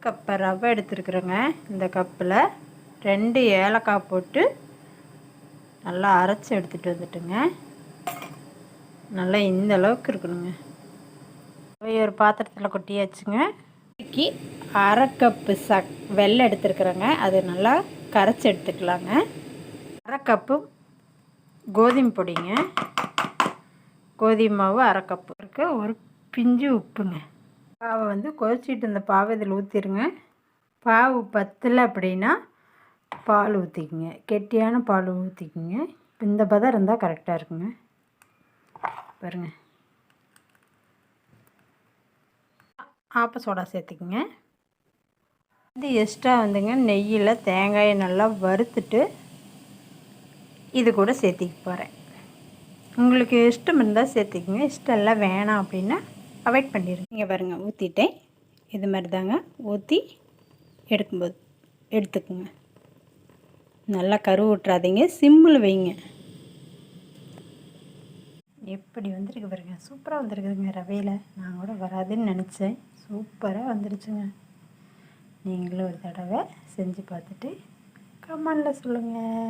Cup ரவை எடுத்துருக்குறேங்க. இந்த கப்பில் 2 ஏலக்காய் போட்டு நல்லா அரைச்சி எடுத்துகிட்டு வந்துட்டுங்க. நல்லா இந்த அளவுக்கு இருக்கணுங்க. ஒரு பாத்திரத்தில் கொட்டியாச்சுங்க. இன்னைக்கு 1/2 கப்பு வெல்லம் எடுத்துருக்குறேங்க. அது நல்லா கரைச்சி எடுத்துக்கலாங்க. 1/2 கப்பு கோதுமை பொடிங்க. கோதுமை மாவு 1/2 கப்பு இருக்கு. ஒரு பிஞ்சு உப்புங்க. பாவை கொதிச்சிட்டு இருந்த பாவை இதில் ஊற்றிடுங்க. பாவு பத்தலை அப்படின்னா பால் ஊற்றிக்குங்க. கெட்டியான பால் ஊற்றிக்குங்க. இந்த பதம் இருந்தால் கரெக்டாக இருக்குங்க. பாருங்கள். ஆப்ப சோடா சேர்த்துக்குங்க. இது எக்ஸ்ட்ரா நெய்யில் தேங்காயை நல்லா வறுத்துட்டு இது கூட சேர்த்திக்க போகிறேன். உங்களுக்கு இஷ்டம் இருந்தால் சேர்த்திக்குங்க. இஷ்டம் இல்லை வேணாம் அப்படின்னா அவாய்ட் பண்ணிடுங்க. இங்கே பாருங்கள், ஊற்றிட்டேன். இது மாதிரி தாங்க ஊற்றி எடுத்துக்குங்க. நல்லா கரு விட்றாதீங்க, சிம்மில் வைங்க. எப்படி வந்துருக்கு பாருங்க. சூப்பராக வந்துருக்குதுங்க. ரவையில் நான் கூட வராதுன்னு நினச்சேன். சூப்பராக வந்துருச்சுங்க. நீங்களும் ஒரு தடவை செஞ்சு பார்த்துட்டு கமெண்டில் சொல்லுங்கள்.